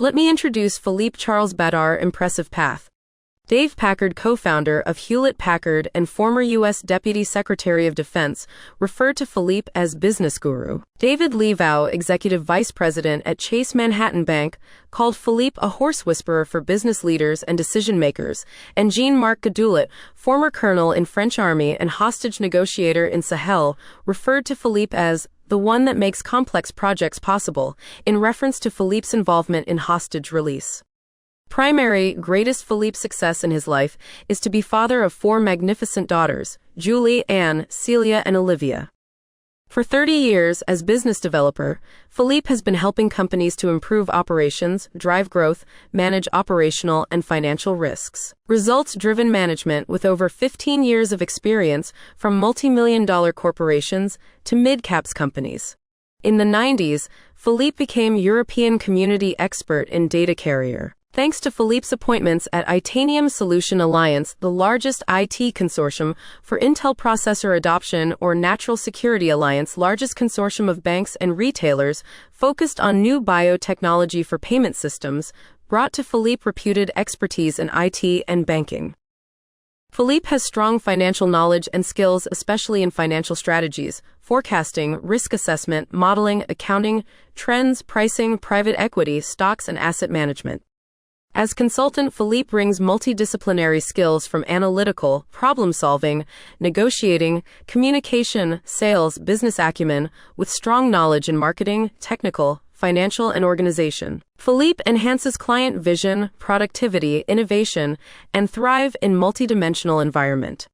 Let me introduce Philippe Charles Batard. Impressive path. Dave Packard, co-founder of Hewlett-Packard and former U.S. Deputy Secretary of Defense, referred to Philippe as business guru. David Leavow, executive vice president at Chase Manhattan Bank, called Philippe a horse whisperer for business leaders and decision-makers, and Jean-Marc Gadoulet, former colonel in French army and hostage negotiator in Sahel, referred to Philippe as the one that makes complex projects possible, in reference to Philippe's involvement in hostage release. Primary, greatest Philippe's success in his life is to be father of 4 magnificent daughters, Julie, Anne, Celia, and Olivia. For 30 years as business developer, Philippe has been helping companies to improve operations, drive growth, manage operational and financial risks. Results-driven management with over 15 years of experience from multi-million-dollar corporations to mid-caps companies. In the 90s, Philippe became European community expert in data carrier. Thanks to Philippe's appointments at Itanium Solution Alliance, the largest IT consortium for Intel processor adoption, or Natural Security Alliance, largest consortium of banks and retailers focused on new biotechnology for payment systems, brought to Philippe reputed expertise in IT and banking. Philippe has strong financial knowledge and skills, especially in financial strategies, forecasting, risk assessment, modeling, accounting, trends, pricing, private equity, stocks, and asset management. As consultant, Philippe brings multidisciplinary skills from analytical, problem-solving, negotiating, communication, sales, business acumen, with strong knowledge in marketing, technical, financial, and organization. Philippe enhances client vision, productivity, innovation, and thrive in multidimensional environment.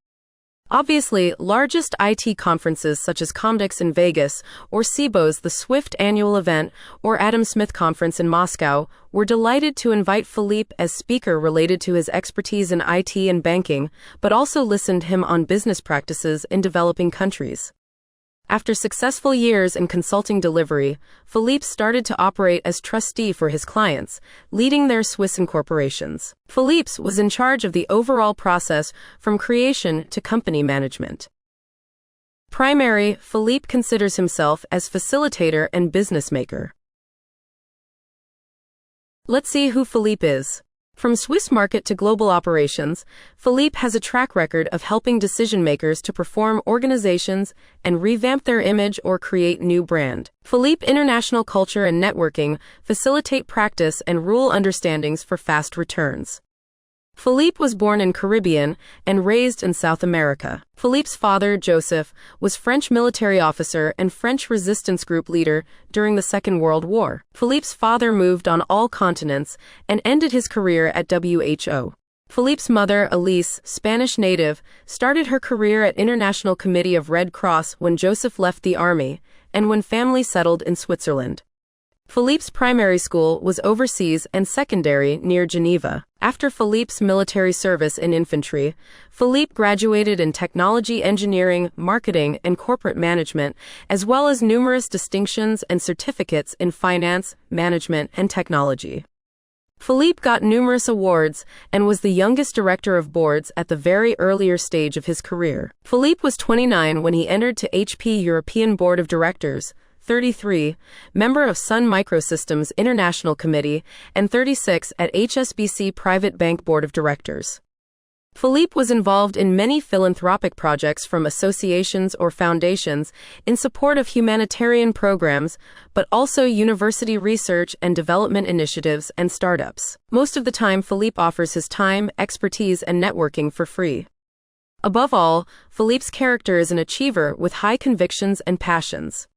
Obviously, largest IT conferences such as Comdex in Vegas, or SIBO's the Swift annual event, or Adam Smith Conference in Moscow, were delighted to invite Philippe as speaker related to his expertise in IT and banking, but also listened him on business practices in developing countries. After successful years in consulting delivery, Philippe started to operate as trustee for his clients, leading their Swiss incorporations. Philippe was in charge of the overall process from creation to company management. Primary, Philippe considers himself as facilitator and business maker. Let's see who Philippe is. From Swiss market to global operations, Philippe has a track record of helping decision-makers to perform organizations and revamp their image or create new brand. Philippe international culture and networking facilitate practice and rule understandings for fast returns. Philippe was born in Caribbean and raised in South America. Philippe's father, Joseph, was French military officer and French resistance group leader during the Second World War. Philippe's father moved on all continents and ended his career at WHO. Philippe's mother, Elise, Spanish native, started her career at International Committee of Red Cross when Joseph left the army and when family settled in Switzerland. Philippe's primary school was overseas and secondary near Geneva. After Philippe's military service in infantry, Philippe graduated in technology engineering, marketing, and corporate management, as well as numerous distinctions and certificates in finance, management, and technology. Philippe got numerous awards and was the youngest director of boards at the very earlier stage of his career. Philippe was 29 when he entered to HP European Board of Directors, 33, member of Sun Microsystems International Committee, and 36 at HSBC Private Bank Board of Directors. Philippe was involved in many philanthropic projects from associations or foundations in support of humanitarian programs, but also university research and development initiatives and startups. Most of the time, Philippe offers his time, expertise, and networking for free. Above all, Philippe's character is an achiever with high convictions and passions.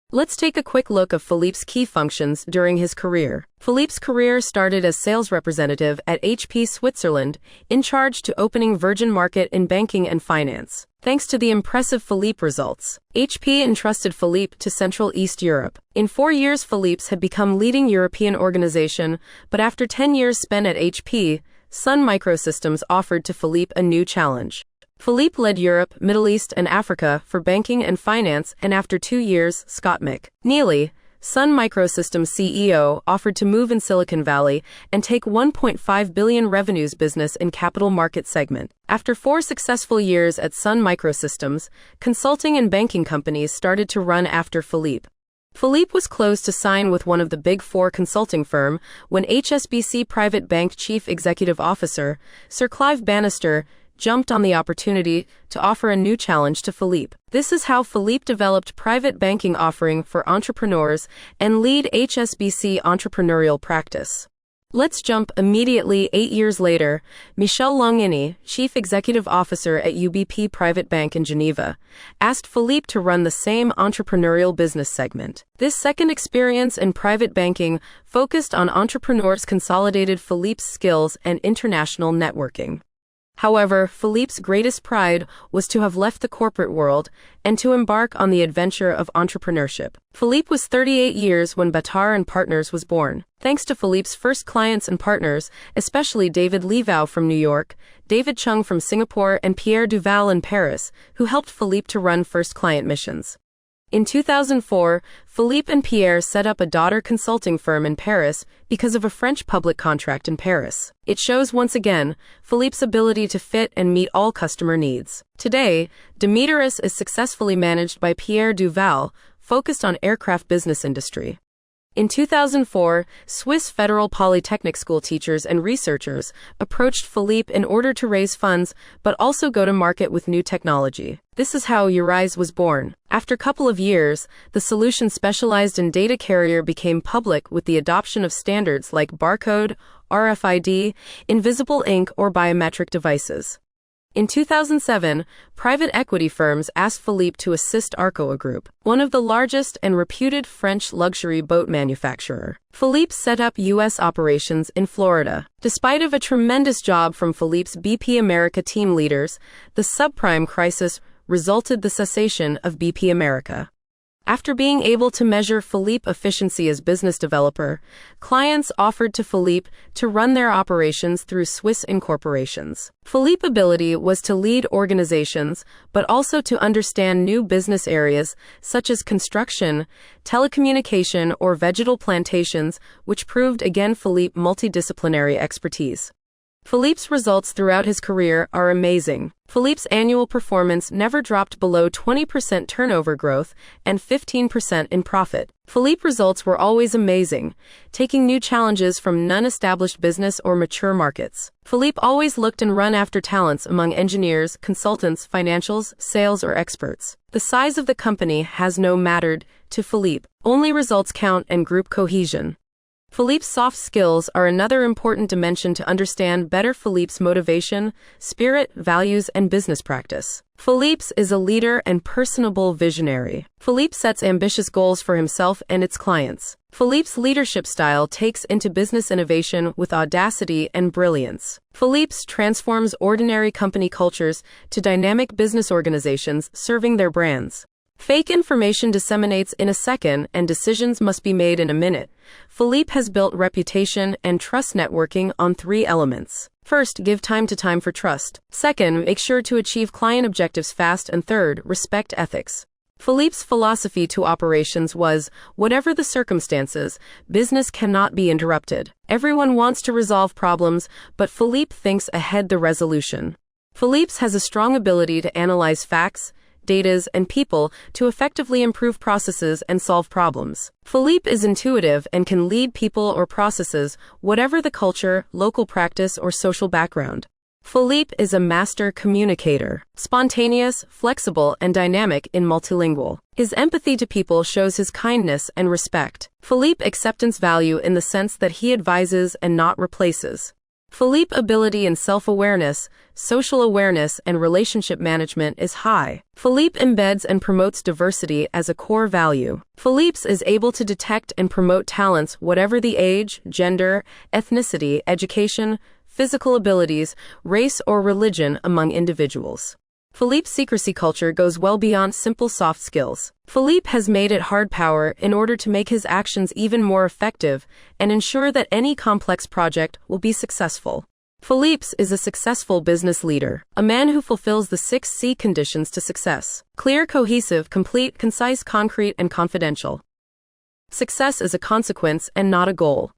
Let's take a quick look of Philippe's key functions during his career. Philippe's career started as sales representative at HP Switzerland, in charge to opening Virgin Market in banking and finance. Thanks to the impressive Philippe results, HP entrusted Philippe to Central East Europe. In 4 years, Philippe's had become leading European organization, but after 10 years spent at HP, Sun Microsystems offered to Philippe a new challenge. Philippe led Europe, Middle East, and Africa for banking and finance, and after 2 years, Scott McNealy, Sun Microsystems CEO, offered to move in Silicon Valley and take $1.5 billion revenues business in capital market segment. After 4 successful years at Sun Microsystems, consulting and banking companies started to run after Philippe. Philippe was close to sign with one of the Big Four consulting firm when HSBC Private Bank Chief Executive Officer, Sir Clive Bannister, jumped on the opportunity to offer a new challenge to Philippe. This is how Philippe developed private banking offering for entrepreneurs and lead HSBC entrepreneurial practice. Let's jump immediately 8 years later. Michel Longini, Chief Executive Officer at UBP Private Bank in Geneva, asked Philippe to run the same entrepreneurial business segment. This second experience in private banking focused on entrepreneurs, consolidated Philippe's skills and international networking. However, Philippe's greatest pride was to have left the corporate world and to embark on the adventure of entrepreneurship. Philippe was 38 years when Bâtard Partners was born. Thanks to Philippe's first clients and partners, especially David Levoux from New York, David Chung from Singapore, and Pierre Duval in Paris, who helped Philippe to run first client missions. In 2004, Philippe and Pierre set up a daughter consulting firm in Paris because of a French public contract in Paris. It shows once again Philippe's ability to fit and meet all customer needs. Today, Demeteris is successfully managed by Pierre Duval, focused on aircraft business industry. In 2004, Swiss Federal Polytechnic school teachers and researchers approached Philippe in order to raise funds but also go to market with new technology. This is how Eurise was born. After a couple of years, the solution specialized in data carrier became public with the adoption of standards like barcode, RFID, invisible ink, or biometric devices. In 2007, private equity firms asked Philippe to assist Arcoa Group, one of the largest and reputed French luxury boat manufacturer. Philippe set up U.S. operations in Florida. Despite of a tremendous job from Philippe's BP America team leaders, the subprime crisis resulted the cessation of BP America. After being able to measure Philippe efficiency as business developer, clients offered to Philippe to run their operations through Swiss incorporations. Philippe's ability was to lead organizations, but also to understand new business areas such as construction, telecommunication, or vegetal plantations, which proved again Philippe's multidisciplinary expertise. Philippe's results throughout his career are amazing. Philippe's annual performance never dropped below 20% turnover growth and 15% in profit. Philippe's results were always amazing, taking new challenges from non-established business or mature markets. Philippe always looked and run after talents among engineers, consultants, financials, sales, or experts. The size of the company has no mattered to Philippe. Only results count and group cohesion. Philippe's soft skills are another important dimension to understand better Philippe's motivation, spirit, values, and business practice. Philippe is a leader and personable visionary. Philippe sets ambitious goals for himself and its clients. Philippe's leadership style takes into business innovation with audacity and brilliance. Philippe transforms ordinary company cultures to dynamic business organizations serving their brands. Fake information disseminates in a second and decisions must be made in a minute. Philippe has built reputation and trust networking on 3 elements. First, give time to time for trust. Second, make sure to achieve client objectives fast. And third, respect ethics. Philippe's philosophy to operations was, whatever the circumstances, business cannot be interrupted. Everyone wants to resolve problems, but Philippe thinks ahead the resolution. Philippe has a strong ability to analyze facts, data, and people to effectively improve processes and solve problems. Philippe is intuitive and can lead people or processes, whatever the culture, local practice, or social background. Philippe is a master communicator, spontaneous, flexible, and dynamic in multilingual. His empathy to people shows his kindness and respect. Philippe acceptance value in the sense that he advises and not replaces. Philippe's ability in self-awareness, social awareness, and relationship management is high. Philippe embeds and promotes diversity as a core value. Philippe is able to detect and promote talents whatever the age, gender, ethnicity, education, physical abilities, race, or religion among individuals. Philippe's secrecy culture goes well beyond simple soft skills. Philippe has made it hard power in order to make his actions even more effective and ensure that any complex project will be successful. Philippe is a successful business leader, a man who fulfills the 6 C conditions to success: clear, cohesive, complete, concise, concrete, and confidential. Success is a consequence and not a goal.